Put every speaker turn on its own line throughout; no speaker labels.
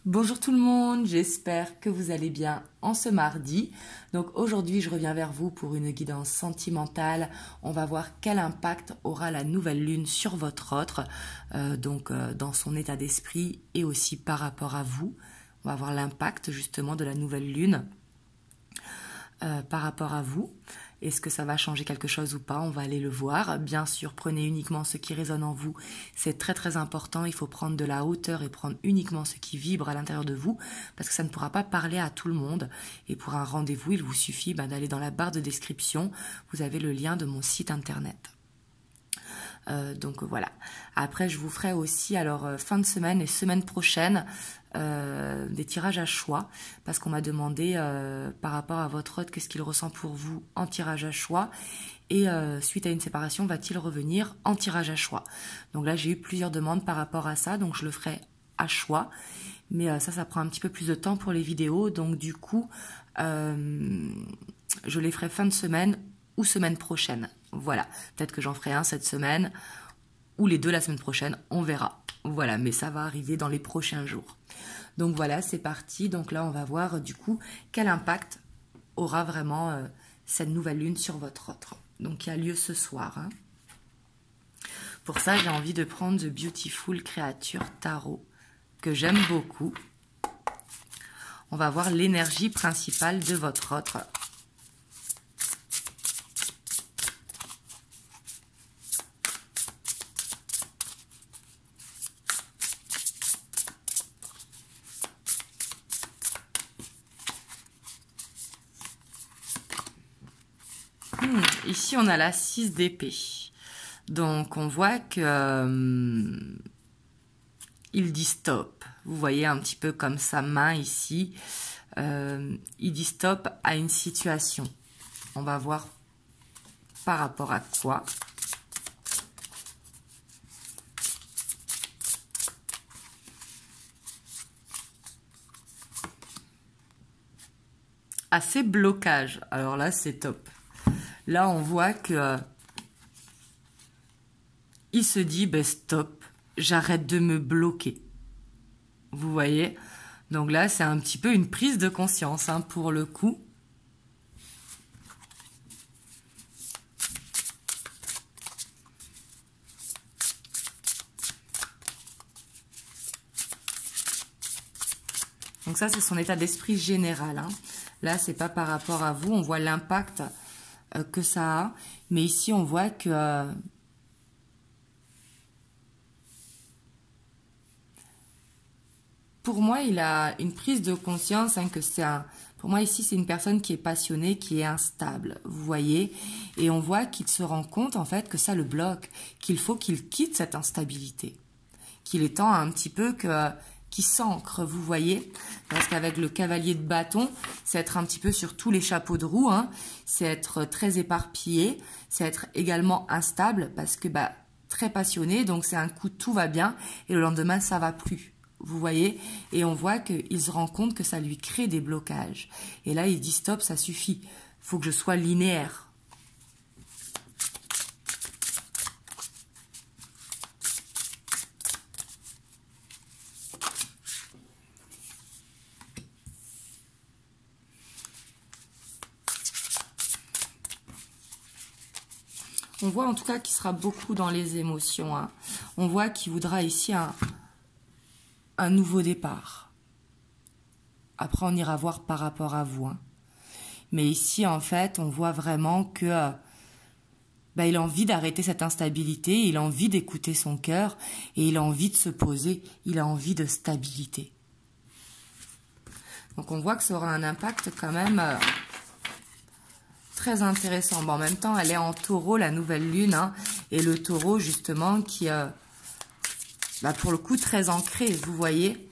Bonjour tout le monde, j'espère que vous allez bien en ce mardi. Donc aujourd'hui je reviens vers vous pour une guidance sentimentale. On va voir quel impact aura la nouvelle lune sur votre autre, dans son état d'esprit et aussi par rapport à vous. On va voir l'impact justement de la nouvelle lune par rapport à vous. Est-ce que ça va changer quelque chose ou pas? On va aller le voir. Bien sûr, prenez uniquement ce qui résonne en vous. C'est très très important. Il faut prendre de la hauteur et prendre uniquement ce qui vibre à l'intérieur de vous parce que ça ne pourra pas parler à tout le monde. Et pour un rendez-vous, il vous suffit d'aller dans la barre de description. Vous avez le lien de mon site internet. Donc voilà. Après, je vous ferai aussi, fin de semaine et semaine prochaine, des tirages à choix, parce qu'on m'a demandé par rapport à votre hôte, qu'est-ce qu'il ressent pour vous en tirage à choix, et suite à une séparation, va-t-il revenir en tirage à choix? Donc là, j'ai eu plusieurs demandes par rapport à ça, donc je le ferai à choix, mais ça prend un petit peu plus de temps pour les vidéos, donc du coup, je les ferai fin de semaine ou semaine prochaine. Voilà, peut-être que j'en ferai un cette semaine ou les deux la semaine prochaine, on verra. Voilà, mais ça va arriver dans les prochains jours. Donc voilà, c'est parti. Donc là, on va voir du coup quel impact aura vraiment cette nouvelle lune sur votre autre. Donc il y a lieu ce soir. Pour ça, j'ai envie de prendre The Beautiful Creature Tarot, que j'aime beaucoup. On va voir l'énergie principale de votre autre. Ici, on a la 6 d'épée. Donc, on voit que il dit stop. Vous voyez un petit peu comme sa main ici. Il dit stop à une situation. On va voir par rapport à quoi. À ces blocages. Alors là, c'est top. Là, on voit que il se dit, stop, j'arrête de me bloquer. Vous voyez? Donc là, c'est un petit peu une prise de conscience pour le coup. Donc ça, c'est son état d'esprit général. Là, c'est pas par rapport à vous. On voit l'impact que ça a. Mais ici, on voit que pour moi, il a une prise de conscience que c'est un... Pour moi, ici, c'est une personne qui est passionnée, qui est instable, vous voyez. Et on voit qu'il se rend compte, en fait, que ça le bloque, qu'il faut qu'il quitte cette instabilité. Qu'il est temps un petit peu qui s'ancre, vous voyez, parce qu'avec le cavalier de bâton, c'est être un petit peu sur tous les chapeaux de roue, c'est être très éparpillé, c'est être également instable, parce que très passionné, donc c'est un coup tout va bien, et le lendemain ça va plus, vous voyez, et on voit qu'il se rend compte que ça lui crée des blocages, et là il dit stop, ça suffit, faut que je sois linéaire. On voit en tout cas qu'il sera beaucoup dans les émotions. On voit qu'il voudra ici un nouveau départ. Après, on ira voir par rapport à vous. Mais ici, en fait, on voit vraiment que il a envie d'arrêter cette instabilité, il a envie d'écouter son cœur et il a envie de se poser, il a envie de stabilité. Donc, on voit que ça aura un impact quand même... très intéressant. En même temps, elle est en taureau, la nouvelle lune, et le taureau, justement, qui pour le coup, très ancré, vous voyez.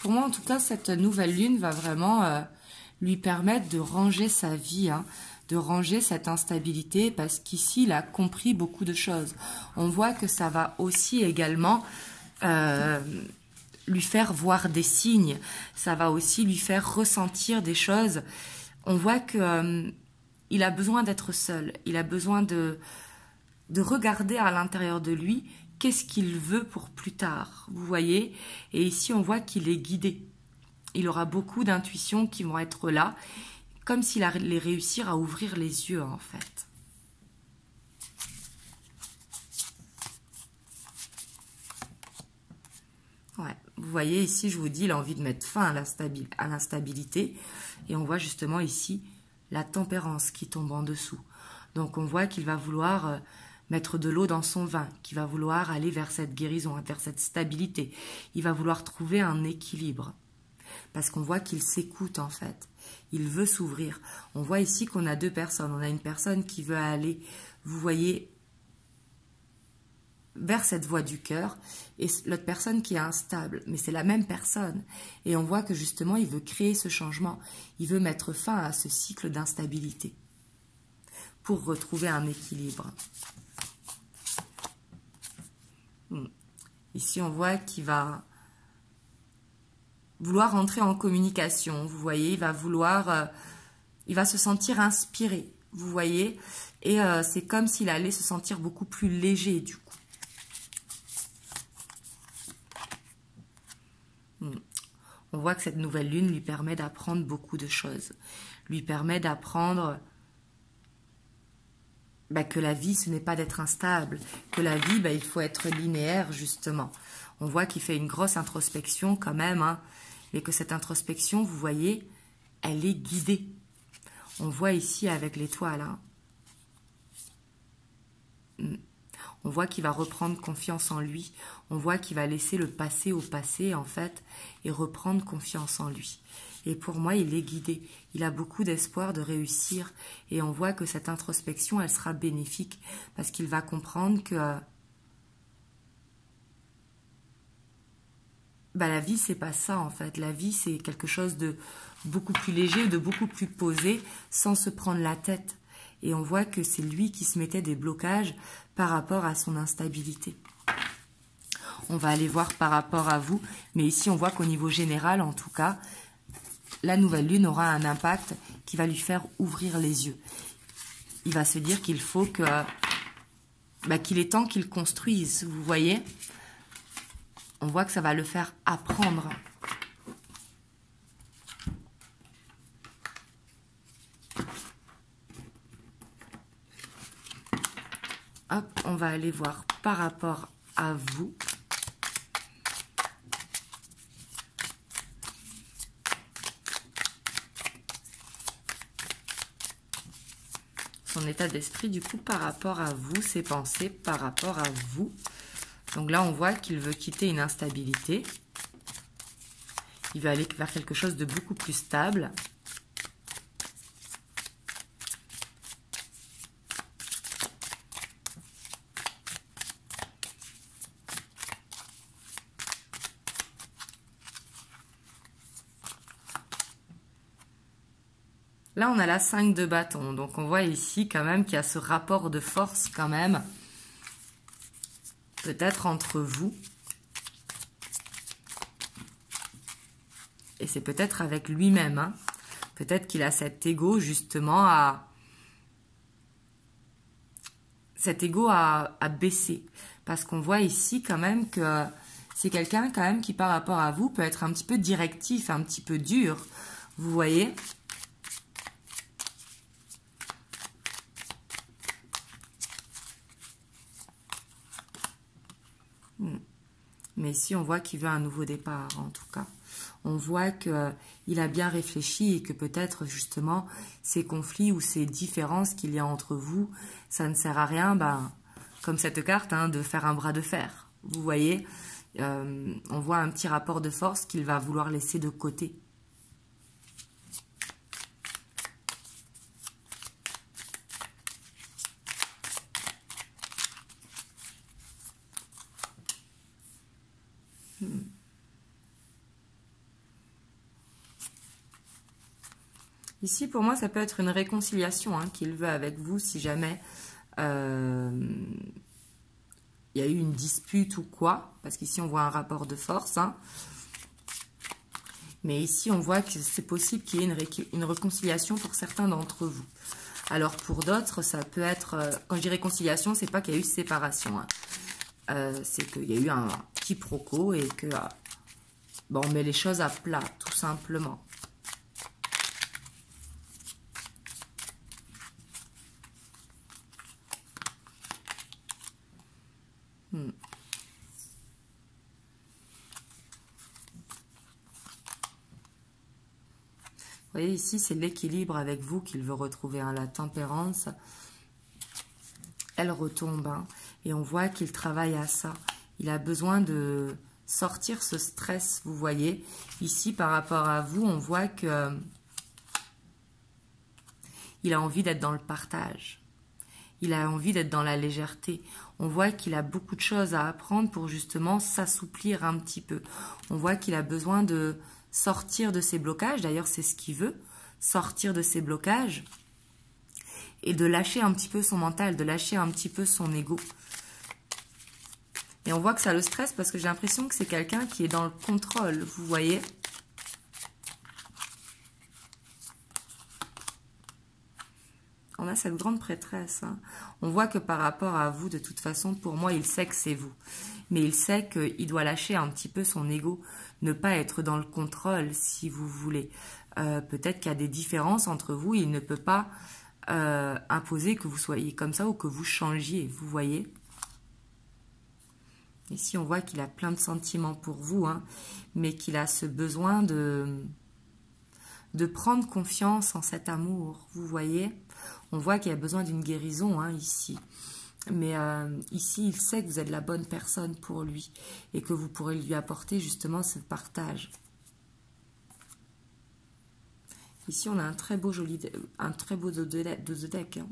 Pour moi, en tout cas, cette nouvelle lune va vraiment lui permettre de ranger sa vie, de ranger cette instabilité, parce qu'ici, il a compris beaucoup de choses. On voit que ça va aussi également lui faire voir des signes, ça va aussi lui faire ressentir des choses on voit que il a besoin d'être seul. Il a besoin de regarder à l'intérieur de lui qu'est-ce qu'il veut pour plus tard. Vous voyez? Et ici, on voit qu'il est guidé. Il aura beaucoup d'intuitions qui vont être là, comme s'il allait réussir à ouvrir les yeux, en fait. Ouais. Vous voyez, ici, je vous dis, il a envie de mettre fin à l'instabilité. Et on voit justement ici la tempérance qui tombe en dessous. Donc, on voit qu'il va vouloir mettre de l'eau dans son vin, qu'il va vouloir aller vers cette guérison, vers cette stabilité. Il va vouloir trouver un équilibre. Parce qu'on voit qu'il s'écoute, en fait. Il veut s'ouvrir. On voit ici qu'on a deux personnes. On a une personne qui veut aller, vous voyez, vers cette voie du cœur, et l'autre personne qui est instable. Mais c'est la même personne. Et on voit que justement, il veut créer ce changement. Il veut mettre fin à ce cycle d'instabilité pour retrouver un équilibre. Ici, on voit qu'il va vouloir entrer en communication, vous voyez, il va vouloir, il va se sentir inspiré, vous voyez, et c'est comme s'il allait se sentir beaucoup plus léger du coup. On voit que cette nouvelle lune lui permet d'apprendre beaucoup de choses, lui permet d'apprendre que la vie, ce n'est pas d'être instable, que la vie, il faut être linéaire justement. On voit qu'il fait une grosse introspection quand même, hein, mais que cette introspection, vous voyez, elle est guidée. On voit ici avec l'étoile. Hein. On voit qu'il va reprendre confiance en lui. On voit qu'il va laisser le passé au passé, en fait, et reprendre confiance en lui. Et pour moi, il est guidé. Il a beaucoup d'espoir de réussir. Et on voit que cette introspection, elle sera bénéfique, parce qu'il va comprendre que la vie, c'est pas ça, en fait. La vie, c'est quelque chose de beaucoup plus léger, de beaucoup plus posé, sans se prendre la tête. Et on voit que c'est lui qui se mettait des blocages par rapport à son instabilité. On va aller voir par rapport à vous. Mais ici, on voit qu'au niveau général, en tout cas, la nouvelle lune aura un impact qui va lui faire ouvrir les yeux. Il va se dire qu'il faut que, qu'il est temps qu'il construise, vous voyez ? On voit que ça va le faire apprendre. Hop, on va aller voir par rapport à vous. Son état d'esprit, du coup, par rapport à vous, ses pensées par rapport à vous. Donc là, on voit qu'il veut quitter une instabilité. Il veut aller vers quelque chose de beaucoup plus stable. Là, on a la 5 de bâton. Donc, on voit ici quand même qu'il y a ce rapport de force quand même. Peut-être entre vous. Et c'est peut-être avec lui-même. Hein. Peut-être qu'il a cet ego justement à... Cet ego à baisser. Parce qu'on voit ici quand même que c'est quelqu'un quand même qui par rapport à vous peut être un petit peu directif, un petit peu dur. Vous voyez ? Mais ici, on voit qu'il veut un nouveau départ, en tout cas. On voit qu'il a bien réfléchi et que peut-être, justement, ces conflits ou ces différences qu'il y a entre vous, ça ne sert à rien, comme cette carte, hein, de faire un bras de fer. Vous voyez, on voit un petit rapport de force qu'il va vouloir laisser de côté. Ici, pour moi, ça peut être une réconciliation qu'il veut avec vous si jamais il y a eu une dispute ou quoi. Parce qu'ici, on voit un rapport de force. Hein. Mais ici, on voit que c'est possible qu'il y ait une réconciliation pour certains d'entre vous. Alors, pour d'autres, ça peut être... quand je dis réconciliation, c'est pas qu'il y a eu séparation. Hein. C'est qu'il y a eu un quiproquo et que... bon, on met les choses à plat, tout simplement. Vous voyez, ici, c'est l'équilibre avec vous qu'il veut retrouver. Hein. La tempérance, elle retombe. Hein. Et on voit qu'il travaille à ça. Il a besoin de sortir ce stress, vous voyez. Ici, par rapport à vous, on voit que il a envie d'être dans le partage. Il a envie d'être dans la légèreté. On voit qu'il a beaucoup de choses à apprendre pour justement s'assouplir un petit peu. On voit qu'il a besoin de sortir de ses blocages. D'ailleurs, c'est ce qu'il veut, sortir de ses blocages et de lâcher un petit peu son mental, de lâcher un petit peu son ego. Et on voit que ça le stresse parce que j'ai l'impression que c'est quelqu'un qui est dans le contrôle, vous voyez. On a cette grande prêtresse. Hein. On voit que par rapport à vous, de toute façon, pour moi, il sait que c'est vous. Mais il sait qu'il doit lâcher un petit peu son ego, ne pas être dans le contrôle, si vous voulez. Peut-être qu'il y a des différences entre vous, il ne peut pas imposer que vous soyez comme ça ou que vous changiez, vous voyez. Ici, on voit qu'il a plein de sentiments pour vous, hein, mais qu'il a ce besoin de prendre confiance en cet amour, vous voyez. On voit qu'il a besoin d'une guérison, hein, ici. Mais ici, il sait que vous êtes la bonne personne pour lui et que vous pourrez lui apporter justement ce partage. Ici, on a un très beau dos de deck. Hein.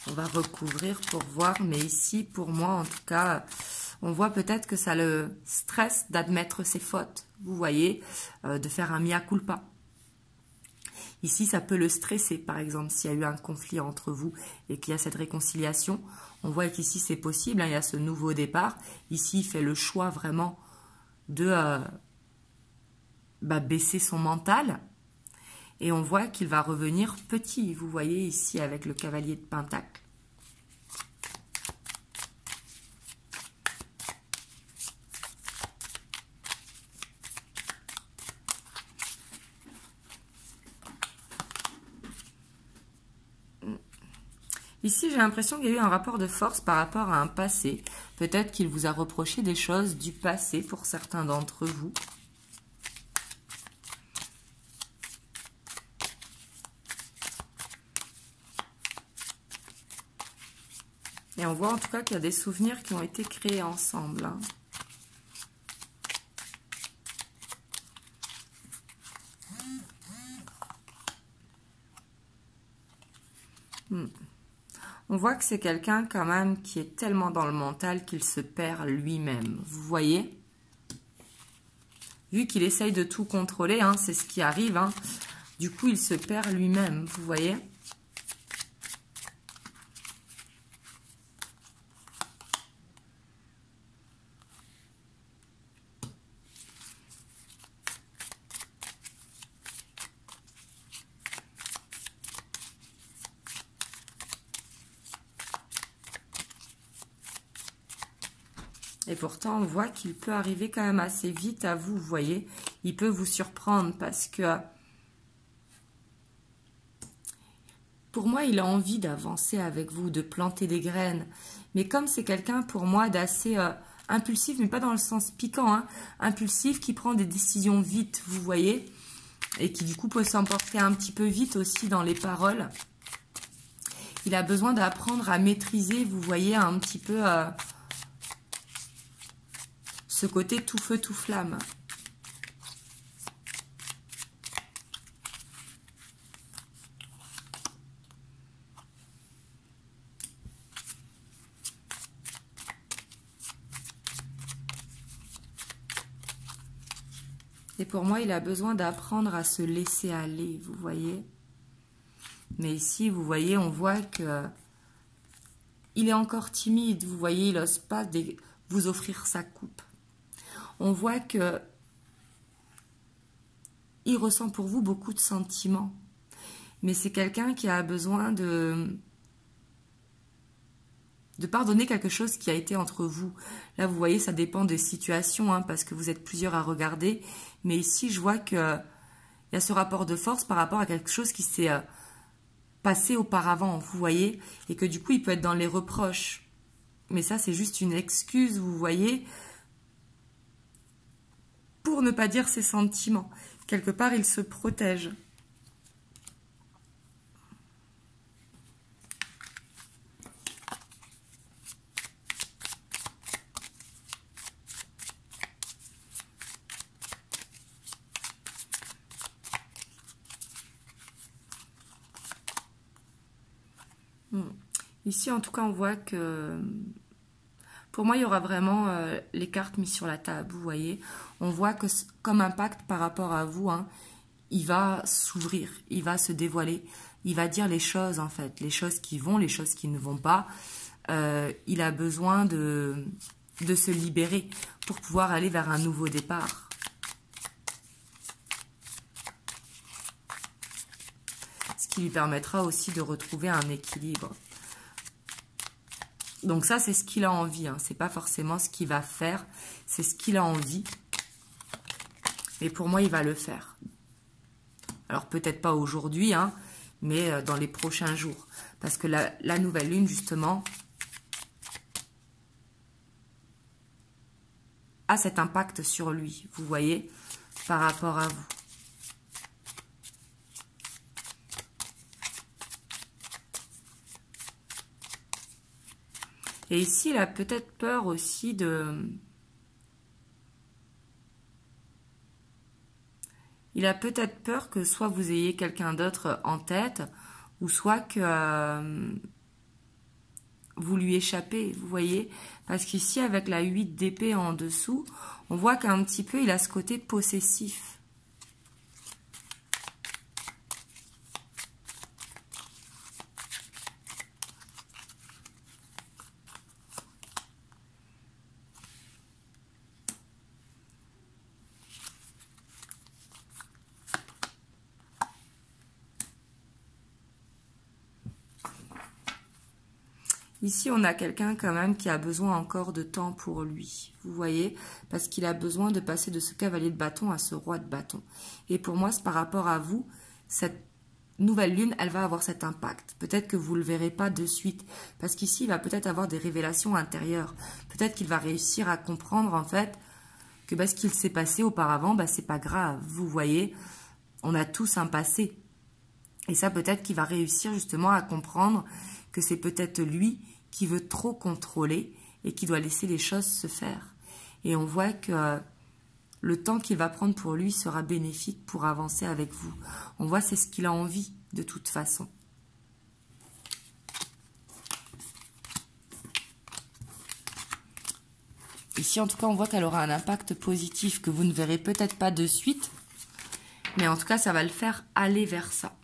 On va recouvrir pour voir, mais ici, pour moi, en tout cas, on voit peut-être que ça le stresse d'admettre ses fautes, vous voyez, de faire un mea culpa. Ici, ça peut le stresser, par exemple, s'il y a eu un conflit entre vous et qu'il y a cette réconciliation. On voit qu'ici, c'est possible, hein, il y a ce nouveau départ. Ici, il fait le choix vraiment de baisser son mental. Et on voit qu'il va revenir petit, vous voyez ici avec le cavalier de Pentacle. Ici, j'ai l'impression qu'il y a eu un rapport de force par rapport à un passé. Peut-être qu'il vous a reproché des choses du passé pour certains d'entre vous. Et on voit en tout cas qu'il y a des souvenirs qui ont été créés ensemble. Hein. On voit que c'est quelqu'un quand même qui est tellement dans le mental qu'il se perd lui-même. Vous voyez? Vu qu'il essaye de tout contrôler, hein, c'est ce qui arrive. Hein. Du coup, il se perd lui-même. Vous voyez? Et pourtant, on voit qu'il peut arriver quand même assez vite à vous, vous voyez. Il peut vous surprendre parce que, pour moi, il a envie d'avancer avec vous, de planter des graines. Mais comme c'est quelqu'un, pour moi, d'assez impulsif, mais pas dans le sens piquant, hein, impulsif, qui prend des décisions vite, vous voyez. Et qui, du coup, peut s'emporter un petit peu vite aussi dans les paroles. Il a besoin d'apprendre à maîtriser, vous voyez, un petit peu... ce côté tout feu, tout flamme. Et pour moi, il a besoin d'apprendre à se laisser aller, vous voyez. Mais ici, vous voyez, on voit que il est encore timide, vous voyez, il n'ose pas vous offrir sa coupe. On voit que il ressent pour vous beaucoup de sentiments. Mais c'est quelqu'un qui a besoin de pardonner quelque chose qui a été entre vous. Là, vous voyez, ça dépend des situations, hein, parce que vous êtes plusieurs à regarder. Mais ici, je vois qu'il y a ce rapport de force par rapport à quelque chose qui s'est passé auparavant, vous voyez, et que du coup, il peut être dans les reproches. Mais ça, c'est juste une excuse, vous voyez, pour ne pas dire ses sentiments. Quelque part, il se protège. Ici, en tout cas, on voit que pour moi, il y aura vraiment les cartes mises sur la table, vous voyez. On voit que comme impact par rapport à vous, hein, il va s'ouvrir, il va se dévoiler, il va dire les choses, en fait, les choses qui vont, les choses qui ne vont pas. Il a besoin de se libérer pour pouvoir aller vers un nouveau départ. Ce qui lui permettra aussi de retrouver un équilibre. Donc ça, c'est ce qu'il a envie. Hein. C'est pas forcément ce qu'il va faire. C'est ce qu'il a envie. Et pour moi, il va le faire. Alors peut-être pas aujourd'hui, hein, mais dans les prochains jours. Parce que la nouvelle lune, justement, a cet impact sur lui. Vous voyez, par rapport à vous. Et ici, il a peut-être peur aussi de... Il a peut-être peur que soit vous ayez quelqu'un d'autre en tête, ou soit que vous lui échappez, vous voyez. Parce qu'ici, avec la 8 d'épée en dessous, on voit qu'un petit peu, il a ce côté possessif. Ici, on a quelqu'un quand même qui a besoin encore de temps pour lui, vous voyez, parce qu'il a besoin de passer de ce cavalier de bâton à ce roi de bâton. Et pour moi, c'est par rapport à vous, cette nouvelle lune, elle va avoir cet impact. Peut-être que vous ne le verrez pas de suite, parce qu'ici, il va peut-être avoir des révélations intérieures. Peut-être qu'il va réussir à comprendre, en fait, que ce qu'il s'est passé auparavant, c'est pas grave, vous voyez, on a tous un passé. Et ça, peut-être qu'il va réussir justement à comprendre que c'est peut-être lui qui veut trop contrôler et qui doit laisser les choses se faire. Et on voit que le temps qu'il va prendre pour lui sera bénéfique pour avancer avec vous. On voit c'est ce qu'il a envie de toute façon. Ici, en tout cas, on voit qu'elle aura un impact positif que vous ne verrez peut-être pas de suite. Mais en tout cas, ça va le faire aller vers ça.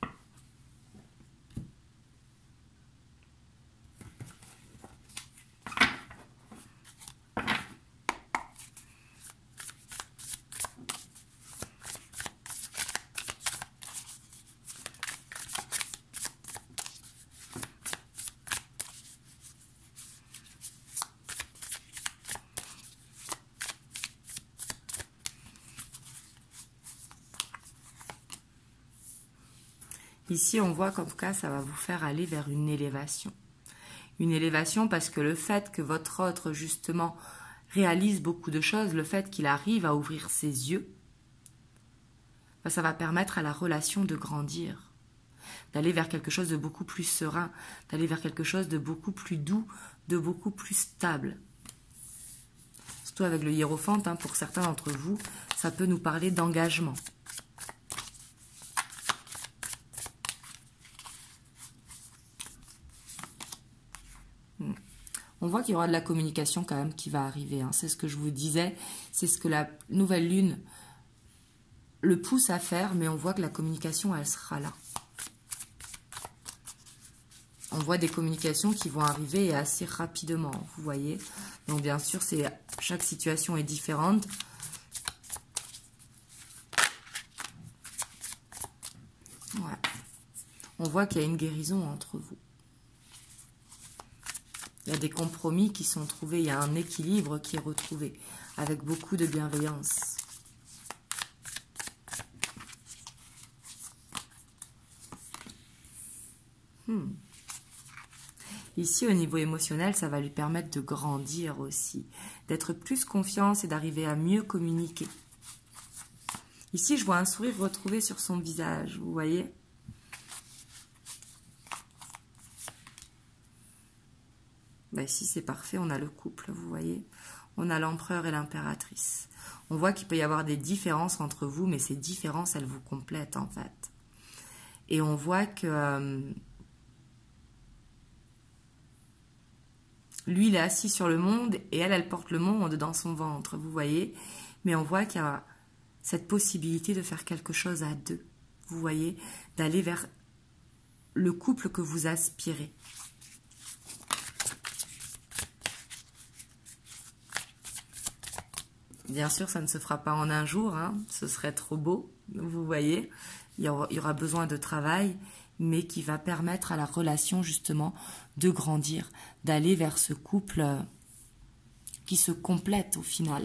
Ici, on voit qu'en tout cas, ça va vous faire aller vers une élévation. Une élévation parce que le fait que votre autre, justement, réalise beaucoup de choses, le fait qu'il arrive à ouvrir ses yeux, ça va permettre à la relation de grandir, d'aller vers quelque chose de beaucoup plus serein, d'aller vers quelque chose de beaucoup plus doux, de beaucoup plus stable. Surtout avec le hiérophante, hein, pour certains d'entre vous, ça peut nous parler d'engagement. On voit qu'il y aura de la communication quand même qui va arriver. Hein. C'est ce que je vous disais. C'est ce que la nouvelle lune le pousse à faire. Mais on voit que la communication, elle sera là. on voit des communications qui vont arriver assez rapidement, vous voyez. Donc bien sûr, chaque situation est différente. Ouais. On voit qu'il y a une guérison entre vous. Il y a des compromis qui sont trouvés, il y a un équilibre qui est retrouvé avec beaucoup de bienveillance. Ici, au niveau émotionnel, ça va lui permettre de grandir aussi, d'être plus confiance et d'arriver à mieux communiquer. Ici, je vois un sourire retrouvé sur son visage, vous voyez? Ben, ici, c'est parfait, on a le couple, vous voyez? On a l'empereur et l'impératrice. On voit qu'il peut y avoir des différences entre vous, mais ces différences, elles vous complètent, en fait. Et on voit que... lui, il est assis sur le monde et elle porte le monde dans son ventre, vous voyez. Mais on voit qu'il y a cette possibilité de faire quelque chose à deux, vous voyez, d'aller vers le couple que vous aspirez. Bien sûr, ça ne se fera pas en un jour, hein, ce serait trop beau, vous voyez. Il y aura besoin de travail, mais qui va permettre à la relation justement de grandir, d'aller vers ce couple qui se complète au final.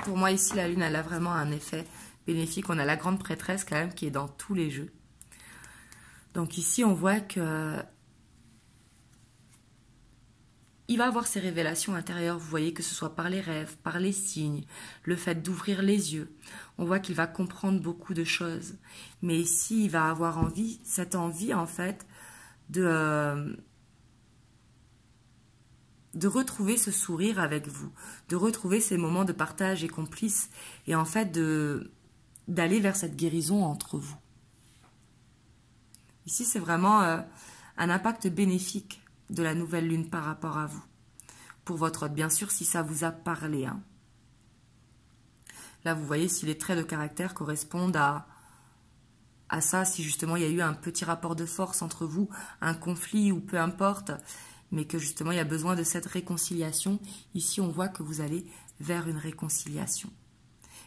Pour moi ici, la lune, elle a vraiment un effet bénéfique. On a la grande prêtresse quand même qui est dans tous les jeux. Donc ici, on voit que il va avoir ses révélations intérieures. Vous voyez, que ce soit par les rêves, par les signes, le fait d'ouvrir les yeux. On voit qu'il va comprendre beaucoup de choses. Mais ici, il va avoir cette envie en fait de retrouver ce sourire avec vous, de retrouver ces moments de partage et complice, et en fait d'aller vers cette guérison entre vous. Ici, c'est vraiment un impact bénéfique de la nouvelle lune par rapport à vous. Pour votre hôte, bien sûr, si ça vous a parlé. Hein. Là, vous voyez si les traits de caractère correspondent à ça, si justement il y a eu un petit rapport de force entre vous, un conflit ou peu importe, mais que justement il y a besoin de cette réconciliation. Ici, on voit que vous allez vers une réconciliation.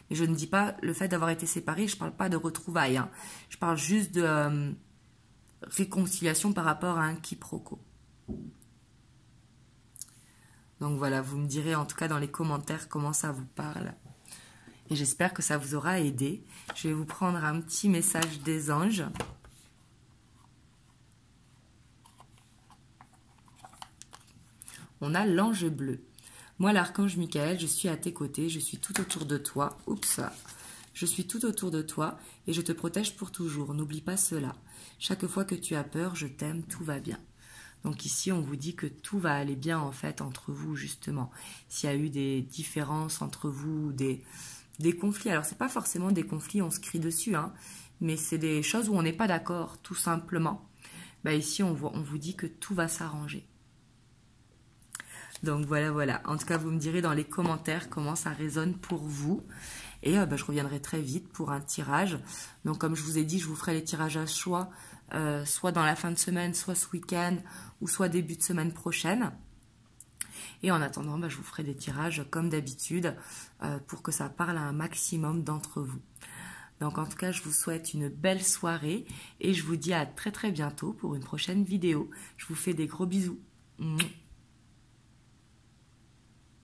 Mais je ne dis pas le fait d'avoir été séparés, je ne parle pas de retrouvailles. Hein. Je parle juste de réconciliation par rapport à un quiproquo. Donc voilà, vous me direz en tout cas dans les commentaires comment ça vous parle. Et j'espère que ça vous aura aidé. Je vais vous prendre un petit message des anges. On a l'ange bleu. Moi, l'archange Michael, je suis à tes côtés, je suis tout autour de toi. Oups, je suis tout autour de toi et je te protège pour toujours. N'oublie pas cela. Chaque fois que tu as peur, je t'aime, tout va bien. Donc ici, on vous dit que tout va aller bien en fait entre vous justement. S'il y a eu des différences entre vous, des conflits. Alors, c'est pas forcément des conflits, on se crie dessus, hein, mais c'est des choses où on n'est pas d'accord, tout simplement. Bah, ici, on vous dit que tout va s'arranger. Donc voilà. En tout cas, vous me direz dans les commentaires comment ça résonne pour vous. Et je reviendrai très vite pour un tirage. Donc comme je vous ai dit, je vous ferai les tirages à choix, soit dans la fin de semaine, soit ce week-end, ou soit début de semaine prochaine. Et en attendant, je vous ferai des tirages comme d'habitude pour que ça parle à un maximum d'entre vous. Donc en tout cas, je vous souhaite une belle soirée et je vous dis à très très bientôt pour une prochaine vidéo. Je vous fais des gros bisous.